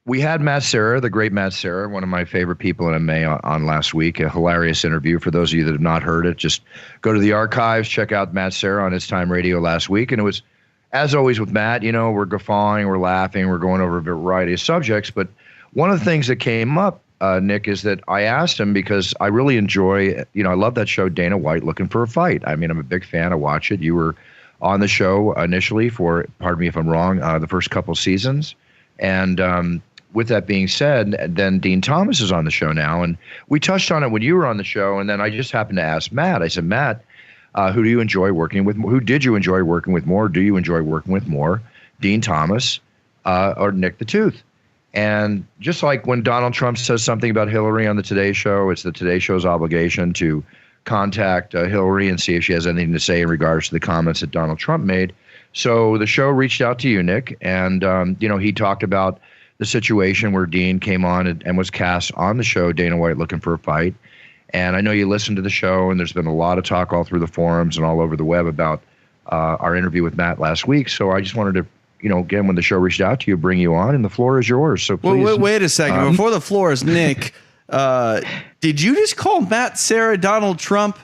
We had Matt Serra, the great Matt Serra, one of my favorite people in MMA on last week. A hilarious interview. For those of you that have not heard it, just go to the archives, check out Matt Serra on His Time Radio last week. And it was, as always with Matt, we're guffawing, we're laughing, we're going over a variety of subjects. But one of the things that came up, Nick, is that I asked him because I really enjoy, I love that show, Dana White, Looking for a Fight. I mean, I'm a big fan. I watch it. You were on the show initially for, pardon me if I'm wrong, the first couple seasons. And with that being said, then Dean Thomas is on the show now. And we touched on it when you were on the show. And then I just happened to ask Matt. I said, Matt, who do you enjoy working with? Who did you enjoy working with more? Do you enjoy working with more? Dean Thomas or Nick the Tooth? And just like when Donald Trump says something about Hillary on the Today Show, it's the Today Show's obligation to contact Hillary and see if she has anything to say in regards to the comments that Donald Trump made. So the show reached out to you, Nick, and he talked about the situation where Dean came on and was cast on the show, Dana White Looking for a Fight. And I know you listened to the show, and there's been a lot of talk all through the forums and all over the web about our interview with Matt last week. So I just wanted to, again, when the show reached out to you, bring you on, and the floor is yours. So please. Well, wait a second. Before the floor is Nick, did you just call Matt Serra Donald Trump?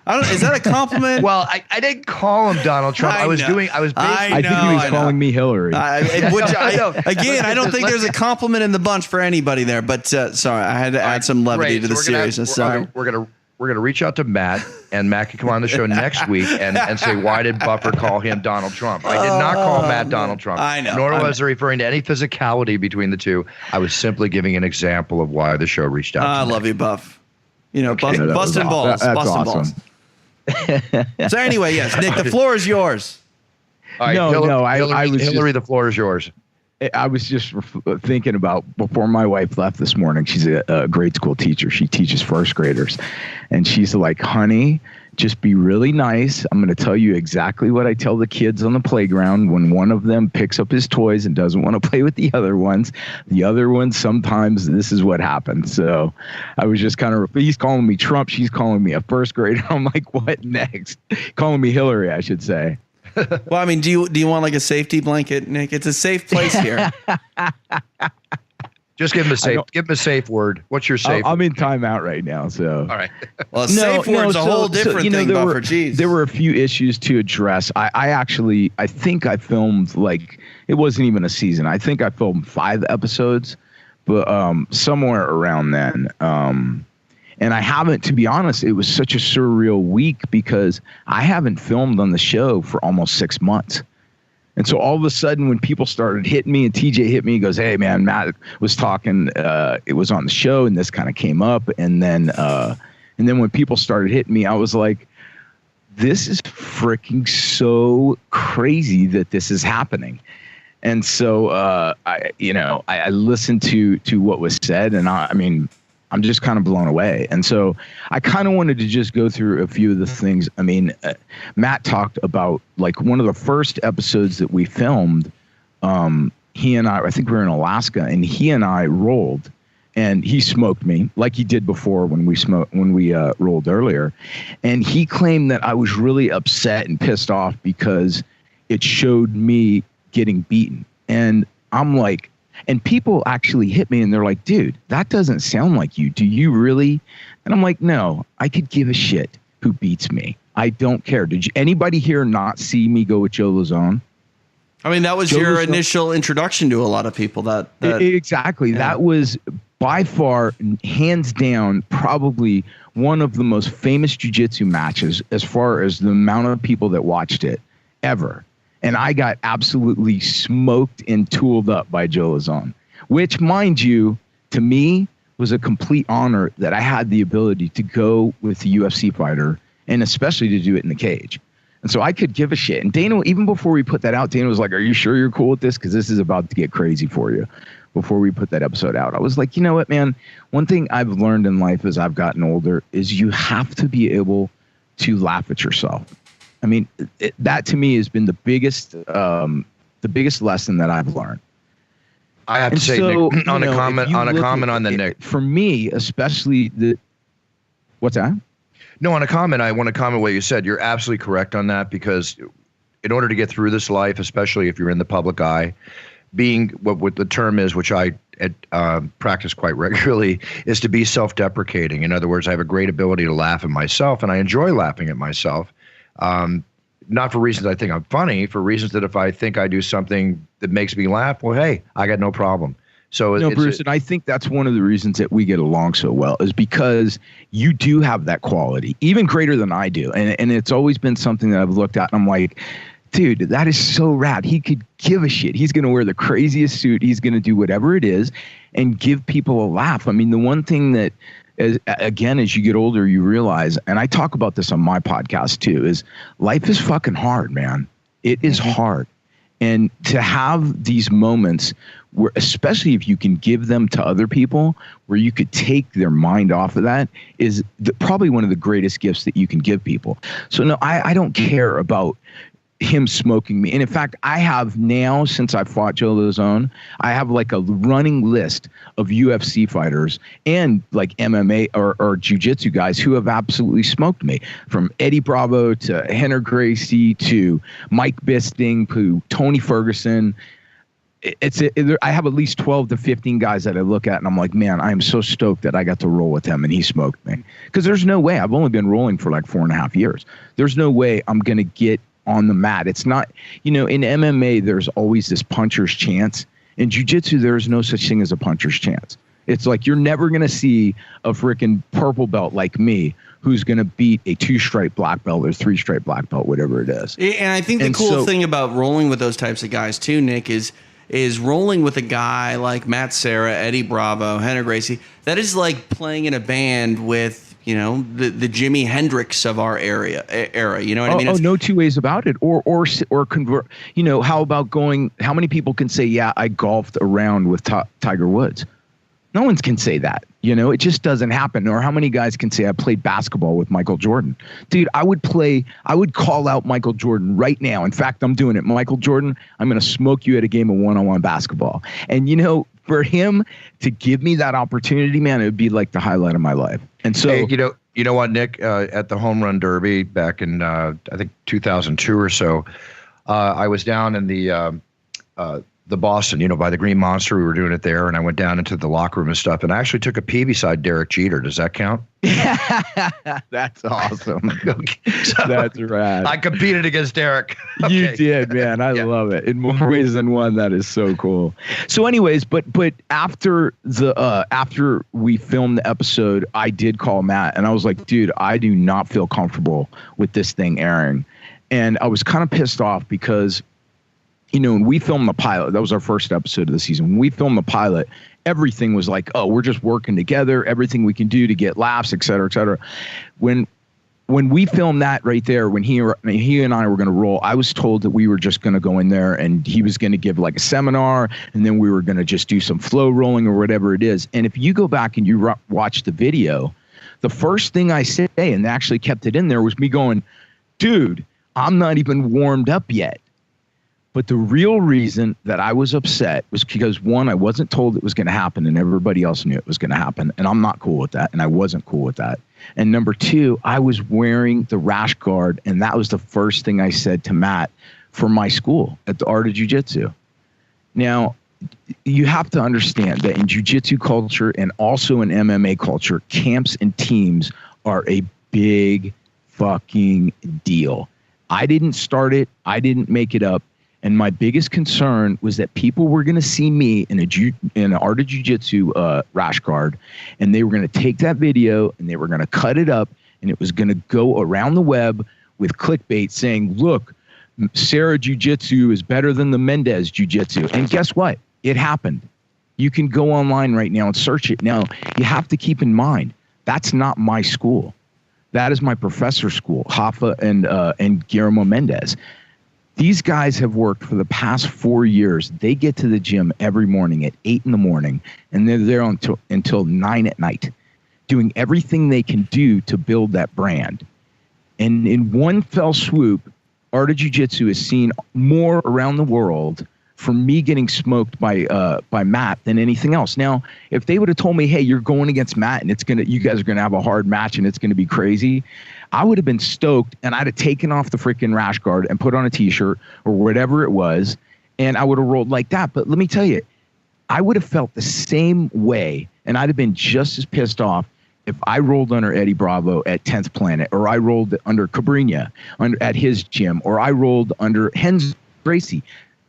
Is that a compliment? Well, I didn't call him Donald Trump. I think he was calling me Hillary. Again, I don't think there's a compliment in the bunch for anybody there. But sorry, I had to add some levity to the seriousness. Sorry. We're gonna reach out to Matt, and Matt can come on the show next week and say, why did Buffer call him Donald Trump? I did not call Matt Donald Trump. I know. Nor was I referring to any physicality between the two. I was simply giving an example of why the show reached out. I love you, Buff. Busting balls. That's busting awesome. balls. So anyway, yes, Nick, the floor is yours. All right, Hillary, the floor is yours. I was just thinking about before my wife left this morning. She's a grade school teacher. She teaches first graders. And she's like, honey, just be really nice. I'm going to tell you exactly what I tell the kids on the playground when one of them picks up his toys and doesn't want to play with the other ones. The other ones, sometimes this is what happens. So I was just kind of, he's calling me Trump. She's calling me a first grader. I'm like, what next? Calling me Hillary, I should say. Well, I mean, do you want like a safety blanket, Nick? It's a safe place here. Just give him a safe. Give him a safe word. What's your safe? I'm in timeout right now, so. All right. Well, a safe word's a whole different thing, Buffer. Jeez. There were a few issues to address. I think I filmed it wasn't even a season. I think I filmed 5 episodes, but somewhere around then. And I haven't, to be honest, it was such a surreal week because I haven't filmed on the show for almost 6 months. And so all of a sudden when people started hitting me and TJ hit me, he goes, hey man, Matt was talking, it was on the show and this kind of came up. And then when people started hitting me, I was like, this is freaking so crazy that this is happening. And so, I listened to what was said, and I mean, I'm just kind of blown away. And so I kind of wanted to just go through a few of the things. I mean, Matt talked about one of the first episodes that we filmed. He and I think we were in Alaska, and he and I rolled, and he smoked me like he did before when we rolled earlier. And he claimed that I was really upset and pissed off because it showed me getting beaten. And I'm like, and people actually hit me and they're like, dude, that doesn't sound like you. Do you really? And I'm like, no, I could give a shit who beats me. I don't care. Did anybody here not see me go with Joe Lazone? I mean, that was your initial introduction to a lot of people. Exactly. Yeah. That was by far, hands down, probably one of the most famous jiu-jitsu matches as far as the amount of people that watched it ever. And I got absolutely smoked and tooled up by Joe Lazone, which, mind you, to me was a complete honor that I had the ability to go with the UFC fighter and especially to do it in the cage. And so I could give a shit. And Dana, even before we put that out, Dana was like, are you sure you're cool with this? Because this is about to get crazy for you. Before we put that episode out, I was like, you know what, man? One thing I've learned in life as I've gotten older is you have to be able to laugh at yourself. I mean, that to me has been the biggest lesson that I've learned. I have to say, so, Nick, on a comment on the Nick. For me, especially what's that? No, on a comment, I want to comment what you said. You're absolutely correct on that, because in order to get through this life, especially if you're in the public eye, being what the term is, which I practice quite regularly is to be self-deprecating. In other words, I have a great ability to laugh at myself, and I enjoy laughing at myself. Not for reasons I think I'm funny, for reasons that if I think I do something that makes me laugh, well, hey, I got no problem. So no, Bruce, and I think that's one of the reasons that we get along so well is because you do have that quality, even greater than I do. And it's always been something that I've looked at and I'm like, dude, that is so rad. He could give a shit. He's going to wear the craziest suit. He's going to do whatever it is and give people a laugh. I mean, the one thing that, as you get older, you realize, and I talk about this on my podcast too, is life is fucking hard, man. It is hard. And to have these moments where, especially if you can give them to other people, where you could take their mind off of that is probably one of the greatest gifts that you can give people. So no, I don't care about him smoking me. And in fact, I have now, since I fought Joe Lozone, I have like a running list of UFC fighters and like MMA or jiu-jitsu guys who have absolutely smoked me, from Eddie Bravo to Henry Gracie to Mike Bisping to Tony Ferguson. I have at least 12 to 15 guys that I look at and I'm like, man, I am so stoked that I got to roll with him and he smoked me. Because there's no way, I've only been rolling for like 4.5 years. There's no way I'm going to get on the mat. It's not, in MMA, there's always this puncher's chance. In jiu-jitsu, there's no such thing as a puncher's chance. It's like you're never going to see a freaking purple belt like me who's going to beat a 2-stripe black belt or 3-stripe black belt, whatever it is. And I think the cool thing about rolling with those types of guys too, Nick, is rolling with a guy like Matt Serra, Eddie Bravo, Henry Gracie. That is like playing in a band with, the Jimi Hendrix of our era. You know what I mean? No two ways about it. Or convert. How about going? How many people can say, yeah, I golfed around with Tiger Woods? No one can say that. It just doesn't happen. Or how many guys can say I played basketball with Michael Jordan? Dude, I would call out Michael Jordan right now. In fact, I'm doing it. Michael Jordan, I'm going to smoke you at a game of one-on-one basketball. And for him to give me that opportunity, man, it would be like the highlight of my life. And so, hey, you know what, Nick, at the Home Run Derby back in, I think 2002 or so, I was down in the Boston, by the Green Monster. We were doing it there, and I went down into the locker room and stuff, and I actually took a pee beside Derek Jeter. Does that count? That's awesome. So, that's rad. I competed against Derek. Okay. You did, man. I love it. In more ways than one, that is so cool. So anyways, but after we filmed the episode, I did call Matt, and I was like, dude, I do not feel comfortable with this thing airing. And I was kind of pissed off because when we filmed the pilot, that was our first episode of the season. When we filmed the pilot, everything was like, oh, we're just working together, everything we can do to get laughs, et cetera, et cetera. When we filmed that right there, when he and I were going to roll, I was told that we were just going to go in there and he was going to give like a seminar, and then we were going to just do some flow rolling or whatever it is. And if you go back and you watch the video, the first thing I say, and they actually kept it in there, was me going, dude, I'm not even warmed up yet. But the real reason that I was upset was because, one, I wasn't told it was going to happen and everybody else knew it was going to happen. And I'm not cool with that. And I wasn't cool with that. And number two, I was wearing the rash guard. And that was the first thing I said to Matt for my school at the Art of Jiu-Jitsu. Now, you have to understand that in jiu-jitsu culture and also in MMA culture, camps and teams are a big fucking deal. I didn't start it. I didn't make it up. And my biggest concern was that people were going to see me in an Art of Jiu-Jitsu rash guard, and they were going to take that video and they were going to cut it up, and it was going to go around the web with clickbait saying, look, Serra Jiu-Jitsu is better than the Mendez Jiu-Jitsu. And guess what? It happened. You can go online right now and search it. Now, you have to keep in mind, that's not my school. That is my professor's school, Hoffa and Guillermo Mendez. These guys have worked for the past 4 years. They get to the gym every morning at 8 in the morning, and they're there until 9 at night, doing everything they can do to build that brand. And in one fell swoop, Art of Jiu-Jitsu is seen more around the world for me getting smoked by Matt than anything else. Now, if they would have told me, hey, you're going against Matt and you guys are gonna have a hard match and it's gonna be crazy, I would have been stoked, and I'd have taken off the freaking rash guard and put on a t-shirt or whatever it was, and I would have rolled like that. But let me tell you, I would have felt the same way, and I'd have been just as pissed off if I rolled under Eddie Bravo at 10th Planet, or I rolled under Cabrinha at his gym, or I rolled under Renzo Gracie.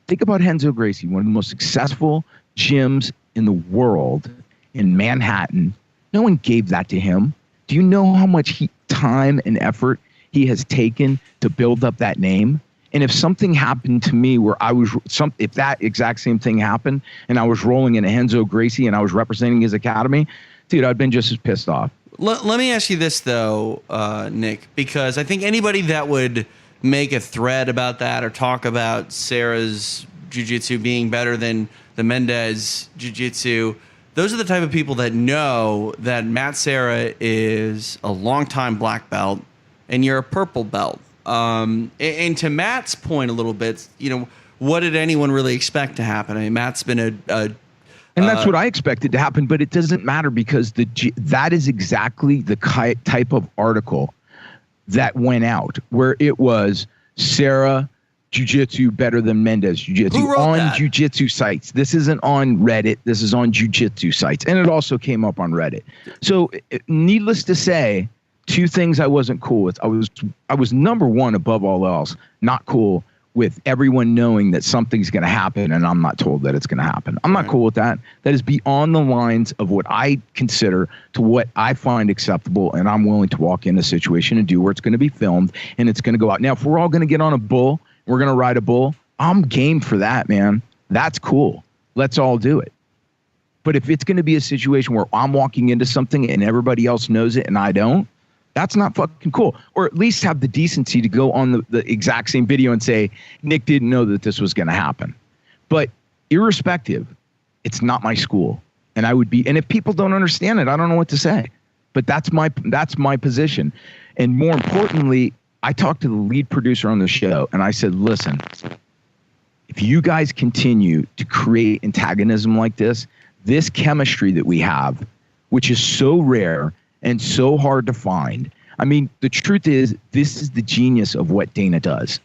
Think about Renzo Gracie, one of the most successful gyms in the world in Manhattan. No one gave that to him. Do you know how much time and effort he has taken to build up that name? And if something happened to me where if that exact same thing happened and I was rolling in a Renzo Gracie and I was representing his academy, dude, I'd been just as pissed off. Let me ask you this, though, Nick, because I think anybody that would make a thread about that or talk about Serra's jiu-jitsu being better than the Mendez jiu-jitsu, those are the type of people that know that Matt Serra is a longtime black belt and you're a purple belt. And to Matt's point a little bit, what did anyone really expect to happen? I mean, Matt's been and that's what I expected to happen, but it doesn't matter because that is exactly the type of article that went out, where it was Serra jiu-jitsu better than Mendez jiu-jitsu on jiu-jitsu sites. This isn't on Reddit. This is on jiu-jitsu sites. And it also came up on Reddit. So needless to say, two things I wasn't cool with. I was number one, above all else, not cool with everyone knowing that something's going to happen and I'm not told that it's going to happen. I'm not cool with that. That is beyond the lines of what I consider to what I find acceptable, and I'm willing to walk in a situation and do where it's going to be filmed and it's going to go out. Now, if we're all going to get on a bull, we're going to ride a bull, I'm game for that, man. That's cool. Let's all do it. But if it's going to be a situation where I'm walking into something and everybody else knows it and I don't, that's not fucking cool. Or at least have the decency to go on the exact same video and say, Nick didn't know that this was going to happen. But irrespective, it's not my school. And if people don't understand it, I don't know what to say. But that's my position. And more importantly, I talked to the lead producer on the show and I said, listen, if you guys continue to create antagonism like this chemistry that we have, which is so rare and so hard to find. I mean, the truth is, this is the genius of what Dana does,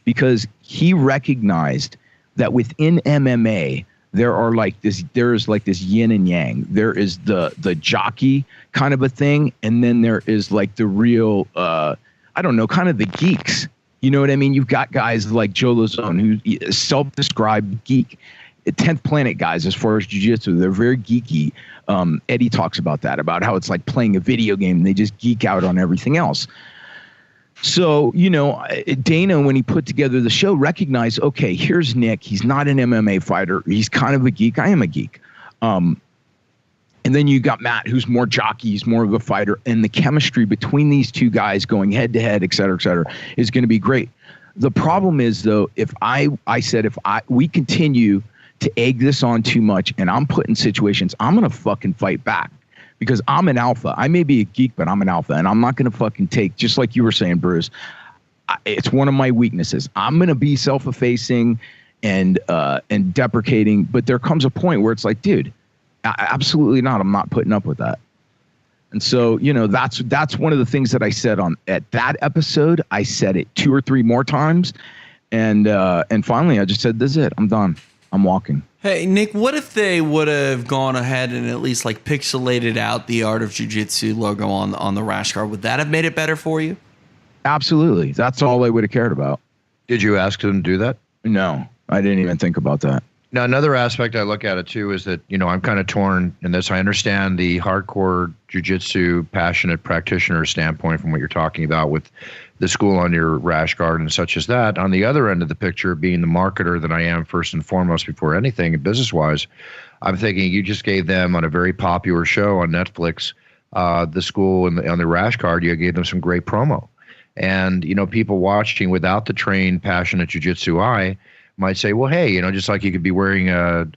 because he recognized that within MMA, there's like this yin and yang. There is the jockey kind of a thing. And then there is like the real, kind of the geeks. You know what I mean? You've got guys like Joe Lazone, who's self-described geek. 10th Planet guys, as far as jiu-jitsu, they're very geeky. Eddie talks about that, about how it's like playing a video game and they just geek out on everything else. So, Dana, when he put together the show, recognized, okay, here's Nick. He's not an MMA fighter. He's kind of a geek. I am a geek. And then you got Matt, who's more jockey. He's more of a fighter. And the chemistry between these two guys going head to head, et cetera, is going to be great. The problem is, though, if we continue to egg this on too much and I'm put in situations, I'm going to fucking fight back because I'm an alpha. I may be a geek, but I'm an alpha, and I'm not going to fucking take, just like you were saying, Bruce, it's one of my weaknesses. I'm going to be self-effacing and deprecating, but there comes a point where it's like, dude, absolutely not. I'm not putting up with that. And so, that's one of the things that I said at that episode. I said it 2 or 3 more times. And finally I just said, this is it. I'm done. I'm walking. Hey, Nick, what if they would have gone ahead and at least like pixelated out the Art of Jiu-Jitsu logo on the rash guard? Would that have made it better for you? Absolutely. That's all I would have cared about. Did you ask them to do that? No, I didn't even think about that. Now, another aspect I look at it too is that, I'm kind of torn in this. I understand the hardcore jiu-jitsu passionate practitioner standpoint from what you're talking about with the school on your rash guard and such as that. On the other end of the picture, being the marketer that I am first and foremost before anything business-wise, I'm thinking you just gave them on a very popular show on Netflix, the school on the rash guard, you gave them some great promo. And, people watching without the trained, passionate jiu-jitsu eye might say, well, hey, just like you could be wearing a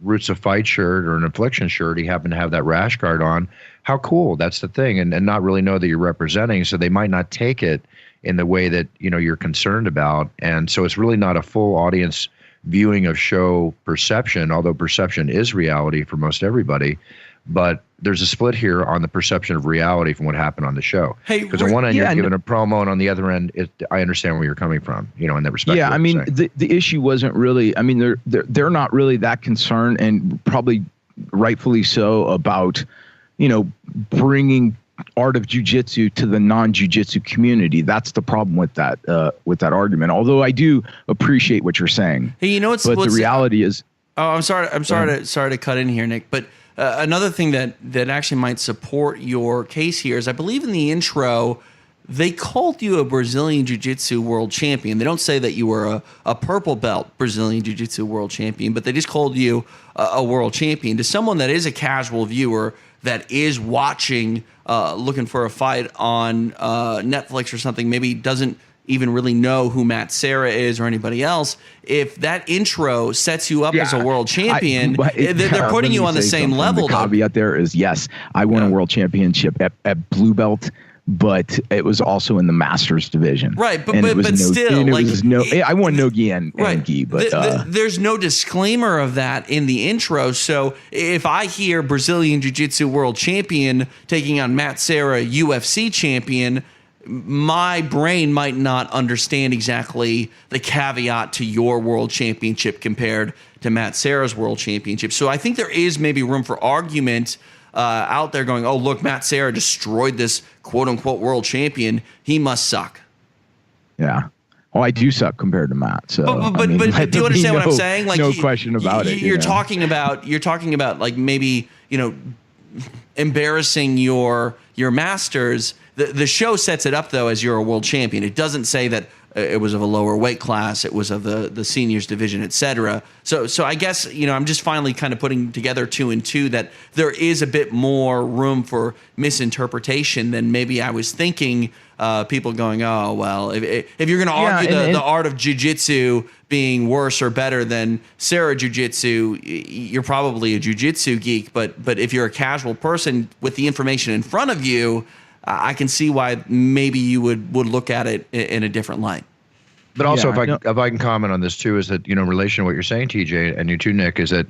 Roots of Fight shirt or an Affliction shirt, you happen to have that rash guard on. How cool. That's the thing. And not really know that you're representing. So they might not take it in the way that, you're concerned about. And so it's really not a full audience viewing of show perception, although perception is reality for most everybody. But there's a split here on the perception of reality from what happened on the show. Hey, because on one end you're giving a promo, and on the other end, I understand where you're coming from. In that respect. Yeah, I mean, the issue wasn't really. I mean, they're not really that concerned, and probably rightfully so, about bringing art of jiu-jitsu to the non-jiu-jitsu community. That's the problem with that argument. Although I do appreciate what you're saying. Hey, what's the reality is. Oh, I'm sorry to cut in here, Nick. But another thing that actually might support your case here is, I believe in the intro, they called you a Brazilian Jiu-Jitsu world champion. They don't say that you were a purple belt Brazilian Jiu-Jitsu world champion, but they just called you a world champion. To someone that is a casual viewer that is watching, looking for a fight on Netflix or something, maybe doesn't even really know who Matt Serra is or anybody else, if that intro sets you up as a world champion, they're putting you on the same level. The caveat there is, yes, I won a world championship at blue belt, but it was also in the Masters division. Right, but still, I won no gi and gi, but there's no disclaimer of that in the intro. So if I hear Brazilian Jiu-Jitsu world champion taking on Matt Serra, UFC champion, my brain might not understand exactly the caveat to your world championship compared to Matt Serra's world championship. So I think there is maybe room for argument out there going, oh, look, Matt Serra destroyed this quote-unquote world champion. He must suck. Yeah. Well, I do suck compared to Matt. So, but do you understand what I'm saying? Like, no question about it. You're talking about like maybe, embarrassing your masters. The show sets it up, though, as you're a world champion. It doesn't say that it was of a lower weight class, it was of the seniors division, etc. So I guess, I'm just finally kind of putting together 2 and 2 that there is a bit more room for misinterpretation than maybe I was thinking. People going, oh, well, if you're going to argue the art of jiu-jitsu being worse or better than Serra jiu-jitsu, you're probably a jiu-jitsu geek. But if you're a casual person with the information in front of you, I can see why maybe you would look at it in a different light. But also, if I can comment on this too, is that, in relation to what you're saying, TJ, and you too, Nick, is that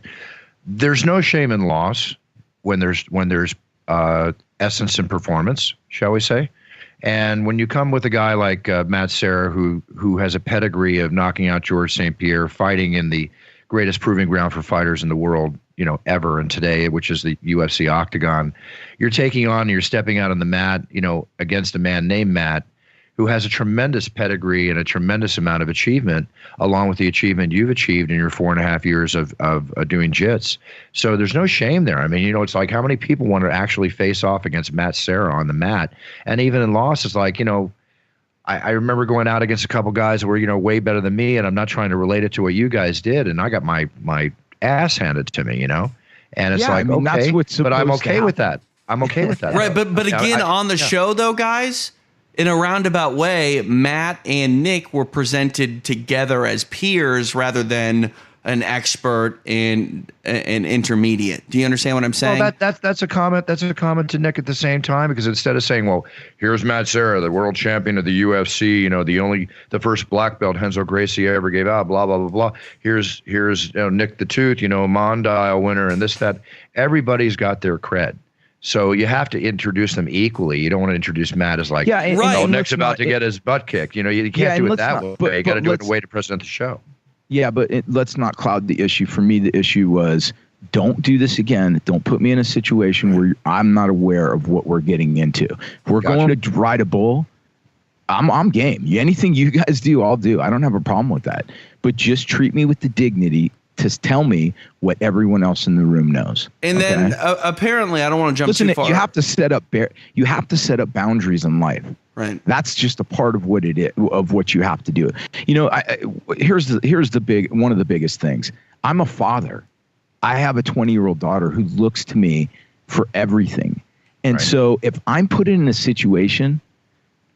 there's no shame in loss when there's essence in performance, shall we say. And when you come with a guy like Matt Serra, who has a pedigree of knocking out George St. Pierre, fighting in the greatest proving ground for fighters in the world, ever and today, which is the UFC Octagon, you're stepping out on the mat, against a man named Matt, who has a tremendous pedigree and a tremendous amount of achievement, along with the achievement you've achieved in your 4.5 years of doing jits. So there's no shame there. I mean, it's like, how many people want to actually face off against Matt Serra on the mat? And even in loss, it's like, I remember going out against a couple guys that were, way better than me, and I'm not trying to relate it to what you guys did, and I got my ass handed to me, and it's okay, that's what's but I'm okay with that. I'm okay with that. Right, but again, on the show, though, guys, in a roundabout way, Matt and Nick were presented together as peers rather than an expert and an intermediate. Do you understand what I'm saying? Well, that's a comment. That's a comment to Nick at the same time, because instead of saying, well, here's Matt Serra, the world champion of the UFC, the first black belt Renzo Gracie ever gave out, blah, blah, blah, blah. Here's Nick the Tooth, Mondial winner and this, that. Everybody's got their cred. So you have to introduce them equally. You don't want to introduce Matt as like, Nick's about to get his butt kicked. You can't do it that way. You got to do it in a way to present the show. Yeah, but let's not cloud the issue. For me, the issue was, don't do this again. Don't put me in a situation where I'm not aware of what we're getting into. If we're going to ride a bull, I'm game. Anything you guys do, I'll do. I don't have a problem with that. But just treat me with the dignity to tell me what everyone else in the room knows. And then apparently, I don't want to jump too far. You have to set up boundaries in life. Right. That's just a part of what it is, of what you have to do. Here's one of the biggest things. I'm a father. I have a 20-year-old daughter who looks to me for everything. And so if I'm put in a situation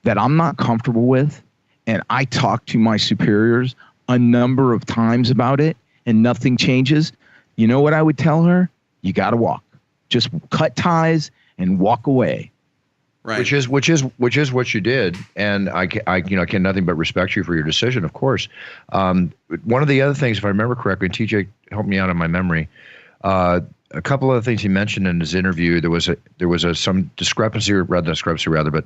that I'm not comfortable with, and I talk to my superiors a number of times about it and nothing changes, you know what I would tell her? You got to walk. Just cut ties and walk away. Right. Which is what you did, and I can nothing but respect you for your decision, of course. One of the other things, if I remember correctly, TJ helped me out on my memory. a couple of things he mentioned in his interview. There was some discrepancy, but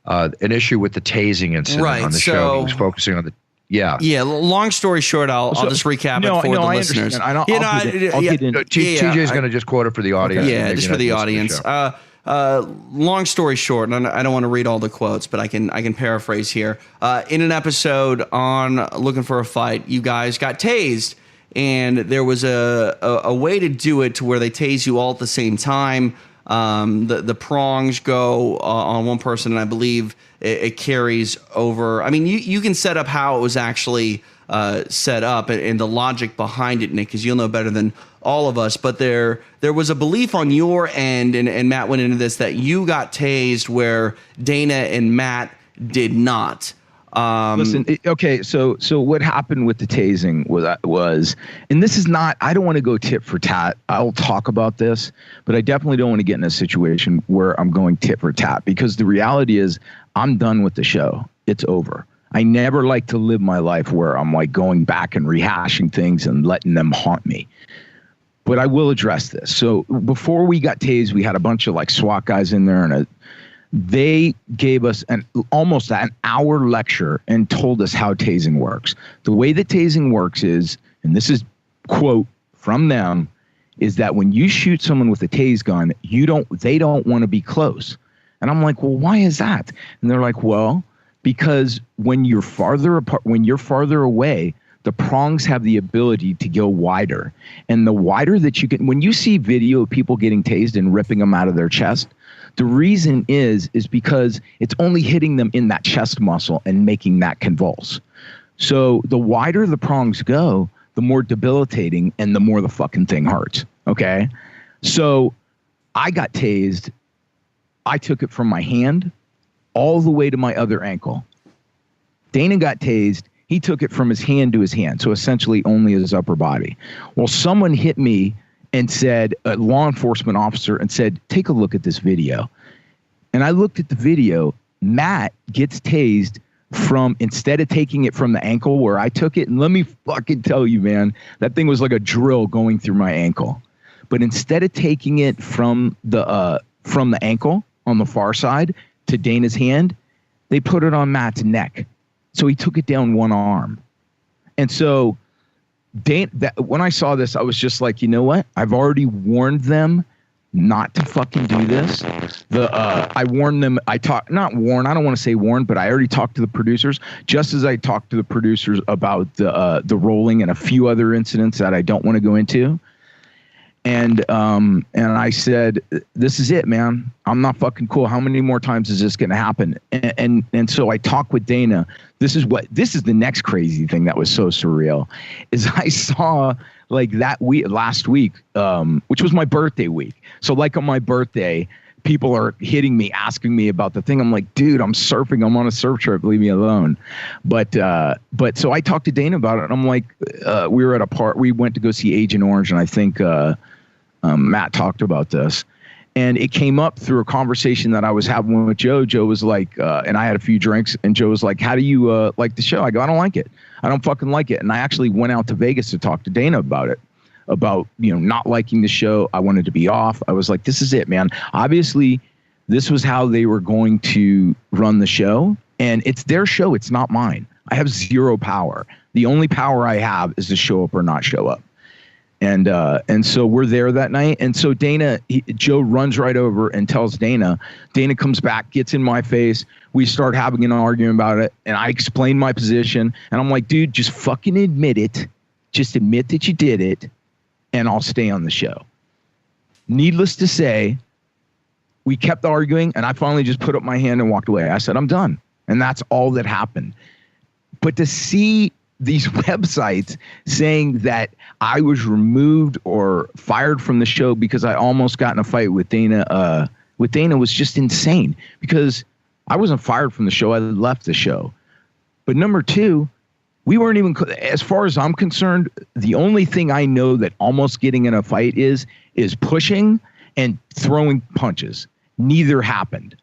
an issue with the tasing incident on the show. He was focusing on the. Yeah. Yeah. Long story short, I'll just recap it for the listeners. I'll get in. TJ's going to just quote it for the audience. Yeah, just for the audience. Long story short, and I don't want to read all the quotes, but I can paraphrase here. In an episode on Looking for a Fight, you guys got tased, and there was a way to do it to where they tase you all at the same time. The prongs go on one person, and I believe it carries over. I mean, you can set up how it was actually set up and the logic behind it, Nick, because you'll know better than all of us. But there was a belief on your end, and Matt went into this, that you got tased where Dana and Matt did not. Listen, okay, so what happened with the tasing was, and this is not, I don't want to go tit for tat. I'll talk about this, but I definitely don't want to get in a situation where I'm going tit for tat, because the reality is I'm done with the show. It's over. I never like to live my life where I'm like going back and rehashing things and letting them haunt me. But I will address this. So before we got tased, we had a bunch of like SWAT guys in there, and they gave us almost an hour lecture and told us how tasing works. The way that tasing works is, and this is quote from them, is that when you shoot someone with a tase gun, they don't want to be close. And I'm like, well, why is that? And they're like, well, because when you're farther apart, when you're farther away, the prongs have the ability to go wider. And the wider that you can, when you see video of people getting tased and ripping them out of their chest, the reason is because it's only hitting them in that chest muscle and making that convulse. So the wider the prongs go, the more debilitating and the more the fucking thing hurts. Okay. So I got tased. I took it from my hand all the way to my other ankle. Dana got tased. He took it from his hand to his hand. So essentially only his upper body. Well, someone hit me and said, a law enforcement officer, and said, take a look at this video. And I looked at the video. Matt gets tased from, instead of taking it from the ankle where I took it, and let me fucking tell you, man, that thing was like a drill going through my ankle. But instead of taking it from the ankle on the far side to Dana's hand, they put it on Matt's neck. So he took it down one arm. And so when I saw this, I was just like, you know what? I've already warned them not to fucking do this. I warned them. I don't want to say warned, but I already talked to the producers, just as I talked to the producers about the rolling and a few other incidents that I don't want to go into. And I said, this is it, man. I'm not fucking cool. How many more times is this going to happen? And so I talked with Dana. This is the next crazy thing that was so surreal, is I saw like last week, which was my birthday week. So like on my birthday, people are hitting me, asking me about the thing. I'm like, dude, I'm surfing. I'm on a surf trip. Leave me alone. But so I talked to Dana about it. And I'm like, we were at a park. We went to go see Agent Orange. And I think Matt talked about this. And it came up through a conversation that I was having with Joe. Joe was like, and I had a few drinks, and Joe was like, how do you like the show? I go, I don't like it. I don't fucking like it. And I actually went out to Vegas to talk to Dana about it, about, not liking the show. I wanted to be off. I was like, this is it, man. Obviously, this was how they were going to run the show. And it's their show. It's not mine. I have zero power. The only power I have is to show up or not show up. And so we're there that night. And so Joe runs right over and tells Dana. Dana comes back, gets in my face. We start having an argument about it. And I explain my position. And I'm like, dude, just fucking admit it. Just admit that you did it. And I'll stay on the show. Needless to say, we kept arguing. And I finally just put up my hand and walked away. I said, I'm done. And that's all that happened. But to see these websites saying that I was removed or fired from the show because I almost got in a fight with Dana was just insane, because I wasn't fired from the show. I left the show. But number two, we weren't even, as far as I'm concerned, the only thing I know that almost getting in a fight is pushing and throwing punches. Neither happened.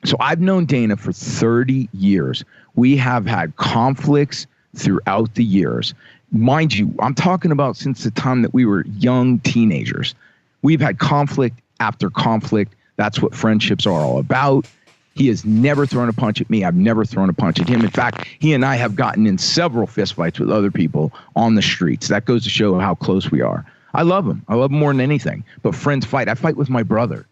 So I've known Dana for 30 years. We have had conflicts throughout the years. mind you, I'm talking about since the time that we were young teenagers. We've had conflict after conflict. That's what friendships are all about. He has never thrown a punch at me. I've never thrown a punch at him. In fact, he and I have gotten in several fistfights with other people on the streets. That goes to show how close we are. I love him. I love him more than anything. But friends fight. I fight with my brother.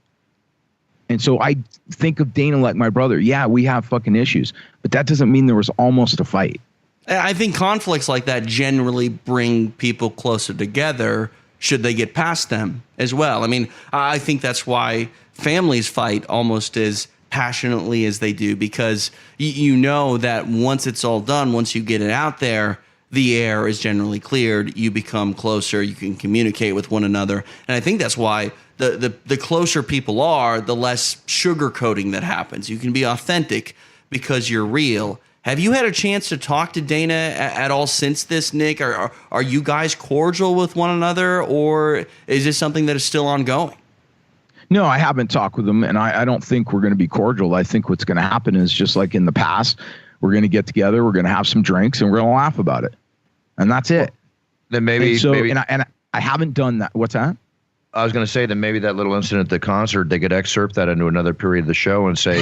And so I think of Dana like my brother. Yeah, we have fucking issues. But that doesn't mean there was almost a fight. I think conflicts like that generally bring people closer together should they get past them as well. I mean, I think that's why families fight almost as passionately as they do, because you know that once it's all done, once you get it out there, the air is generally cleared, you become closer, you can communicate with one another. And I think that's why the closer people are, the less sugarcoating that happens. You can be authentic because you're real. Have you had a chance to talk to Dana at all since this, Nick? Are you guys cordial with one another, or is this something that is still ongoing? No, I haven't talked with him, and I don't think we're going to be cordial. I think what's going to happen is just like in the past, we're going to get together, we're going to have some drinks, and we're going to laugh about it. And that's it. Then maybe I haven't done that. What's that? I was going to say that maybe that little incident at the concert, they could excerpt that into another period of the show and say,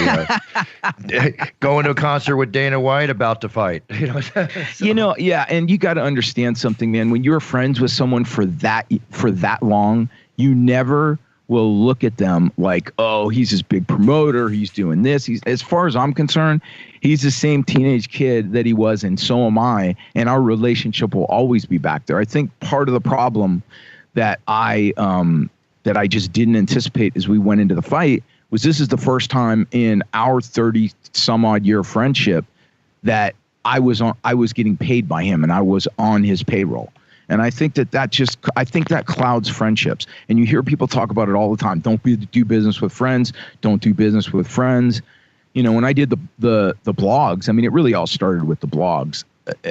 going to a concert with Dana White, about to fight. Yeah, and you got to understand something, man. When you're friends with someone for that long, you never will look at them like, oh, he's this big promoter, he's doing this. As far as I'm concerned, he's the same teenage kid that he was, and so am I, and our relationship will always be back there. I think part of the problem that I just didn't anticipate as we went into the fight was this is the first time in our 30 some odd year friendship that I was getting paid by him and I was on his payroll. And I think that clouds friendships. And you hear people talk about it all the time. Don't do business with friends. Don't do business with friends. You know, when I did the blogs, I mean, it really all started with the blogs.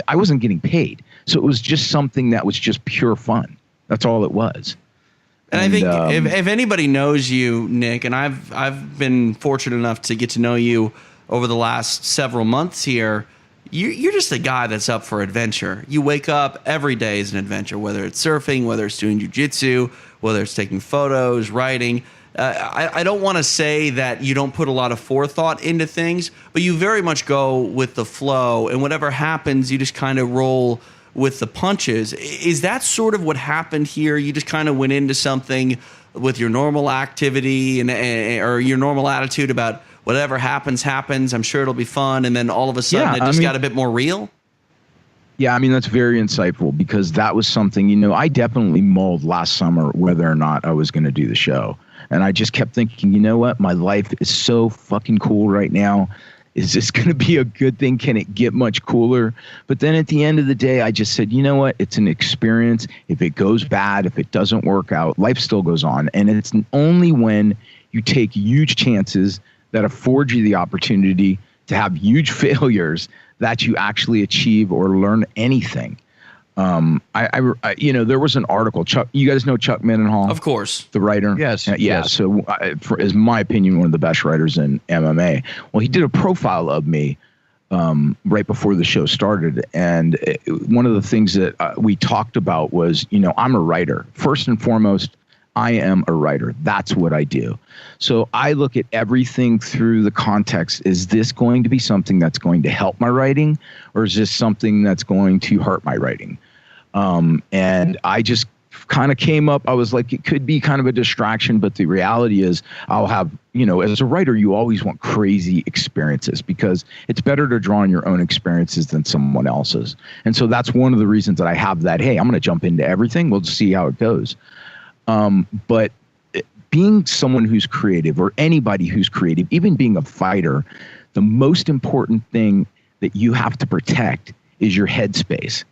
I wasn't getting paid. So it was just something that was just pure fun. That's all it was. And I think if anybody knows you, Nick, and I've been fortunate enough to get to know you over the last several months here, you're just a guy that's up for adventure. You wake up every day is an adventure, whether it's surfing, whether it's doing jiu-jitsu, whether it's taking photos, writing. I don't want to say that you don't put a lot of forethought into things, but you very much go with the flow, and whatever happens, you just kind of roll with the punches. Is that sort of what happened here? You just kind of went into something with your normal activity or your normal attitude about whatever happens, I'm sure it'll be fun, and then all of a sudden it just got a bit more real? Yeah, I mean, that's very insightful, because that was something, I definitely mulled last summer whether or not I was going to do the show. And I just kept thinking, you know what? My life is so fucking cool right now. Is this going to be a good thing? Can it get much cooler? But then at the end of the day, I just said, you know what? It's an experience. If it goes bad, if it doesn't work out, life still goes on. And it's only when you take huge chances that afford you the opportunity to have huge failures that you actually achieve or learn anything. There was an article. Chuck, you guys know Chuck Mendenhall? Of course. The writer? Yes. Yeah. Yes. So, is my opinion, one of the best writers in MMA. Well, he did a profile of me right before the show started. And one of the things that we talked about was, I'm a writer. First and foremost, I am a writer. That's what I do. So I look at everything through the context. Is this going to be something that's going to help my writing, or is this something that's going to hurt my writing? And I just kind of came up. I was like, it could be kind of a distraction, but the reality is I'll have, as a writer, you always want crazy experiences, because it's better to draw on your own experiences than someone else's. And so that's one of the reasons that I have that. Hey, I'm going to jump into everything. We'll just see how it goes. But being someone who's creative, or anybody who's creative, even being a fighter, the most important thing that you have to protect is your headspace.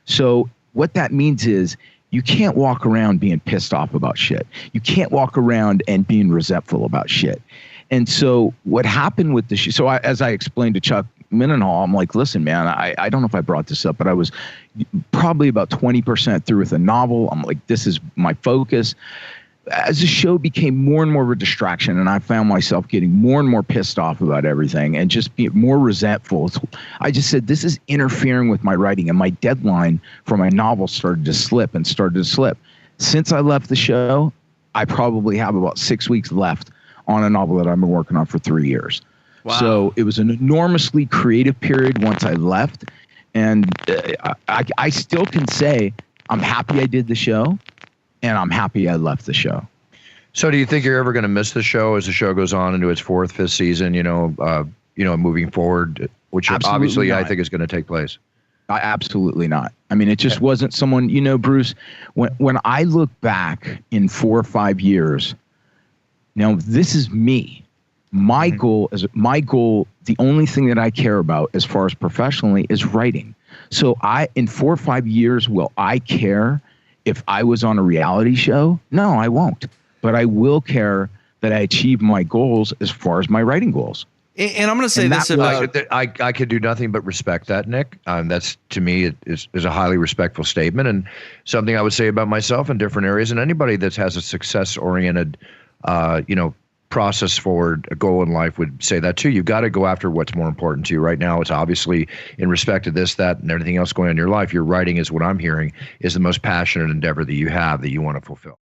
So what that means is you can't walk around being pissed off about shit. You can't walk around and being resentful about shit. And so what happened with this, as I explained to Chuck Mendenhall, I'm like, listen, man, I don't know if I brought this up, but I was probably about 20% through with a novel. I'm like, this is my focus. as the show became more and more of a distraction, and I found myself getting more and more pissed off about everything and just being more resentful, I just said, this is interfering with my writing, and my deadline for my novel started to slip. Since I left the show, I probably have about 6 weeks left on a novel that I've been working on for 3 years. Wow. So it was an enormously creative period once I left. And I still can say I'm happy I did the show, and I'm happy I left the show. So do you think you're ever going to miss the show as the show goes on into its 4th, 5th season, moving forward, which absolutely obviously not. I think is going to take place? Absolutely not. I mean, it just wasn't someone, Bruce, when I look back in 4 or 5 years, now this is me. My goal, the only thing that I care about as far as professionally is writing. So in 4 or 5 years, will I care if I was on a reality show? No, I won't. But I will care that I achieve my goals as far as my writing goals. And I'm going to say this about... I could do nothing but respect that, Nick. That's, to me, is a highly respectful statement, and something I would say about myself in different areas, and anybody that has a success-oriented, process forward, a goal in life would say that too. You've got to go after what's more important to you right now. It's obviously in respect to this, that, and everything else going on in your life. Your writing is what I'm hearing is the most passionate endeavor that you have that you want to fulfill.